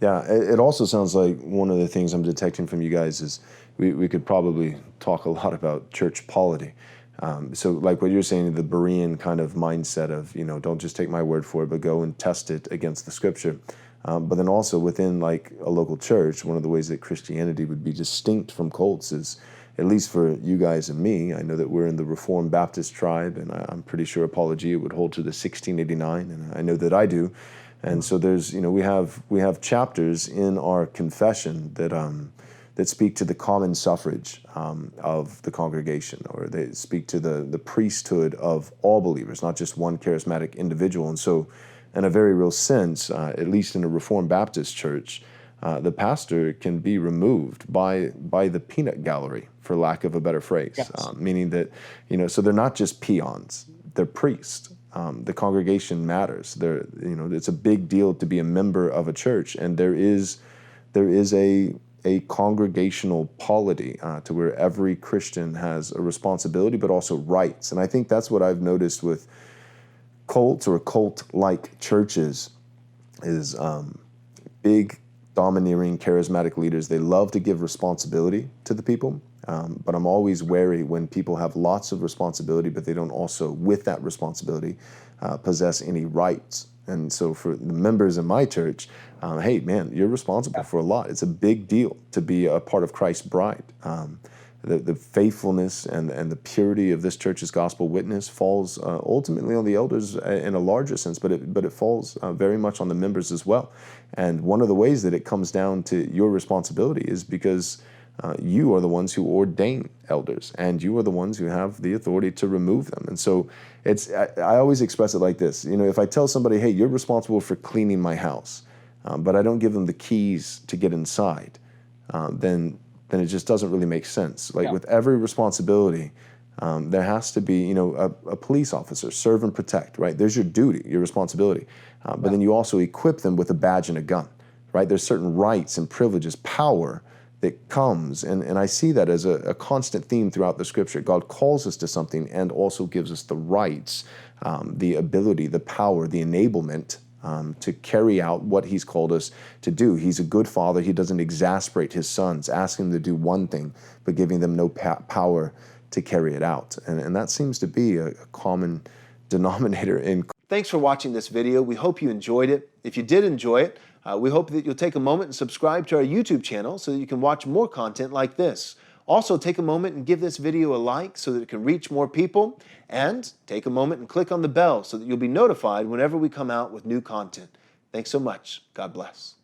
Yeah, it also sounds like one of the things I'm detecting from you guys is we could probably talk a lot about church polity. So like what you're saying, the Berean kind of mindset of, don't just take my word for it, but go and test it against the scripture. But then also within like a local church, one of the ways that Christianity would be distinct from cults is, at least for you guys and me, I know that we're in the Reformed Baptist tribe, and I'm pretty sure Apologia would hold to the 1689, and I know that I do. And so there's, we have chapters in our confession that speak to the common suffrage of the congregation, or they speak to the priesthood of all believers, not just one charismatic individual. And so, in a very real sense, at least in a Reformed Baptist church, the pastor can be removed by the peanut gallery, for lack of a better phrase. Yes. Meaning that, so they're not just peons, they're priests. The congregation matters. It's a big deal to be a member of a church, and there is a congregational polity to where every Christian has a responsibility, but also rights. And I think that's what I've noticed with cults or cult-like churches is big, domineering, charismatic leaders. They love to give responsibility to the people. But I'm always wary when people have lots of responsibility, but they don't also, with that responsibility, possess any rights. And so for the members in my church, hey, man, you're responsible for a lot. It's a big deal to be a part of Christ's bride. The faithfulness and the purity of this church's gospel witness falls ultimately on the elders in a larger sense, but it falls very much on the members as well. And one of the ways that it comes down to your responsibility is because you are the ones who ordain elders, and you are the ones who have the authority to remove them. And so I always express it like this. If I tell somebody, hey, you're responsible for cleaning my house, but I don't give them the keys to get inside, then it just doesn't really make sense. Like with every responsibility, there has to be, a police officer, serve and protect, right? There's your duty, your responsibility. But then you also equip them with a badge and a gun, right? There's certain rights and privileges, power that comes, and I see that as a constant theme throughout the scripture. God calls us to something and also gives us the rights, the ability, the power, the enablement to carry out what he's called us to do. He's a good father. He doesn't exasperate his sons, asking them to do one thing, but giving them no power to carry it out. And that seems to be a common denominator in. Thanks for watching this video. We hope you enjoyed it. If you did enjoy it, we hope that you'll take a moment and subscribe to our YouTube channel so that you can watch more content like this. Also, take a moment and give this video a like so that it can reach more people. And take a moment and click on the bell so that you'll be notified whenever we come out with new content. Thanks so much. God bless.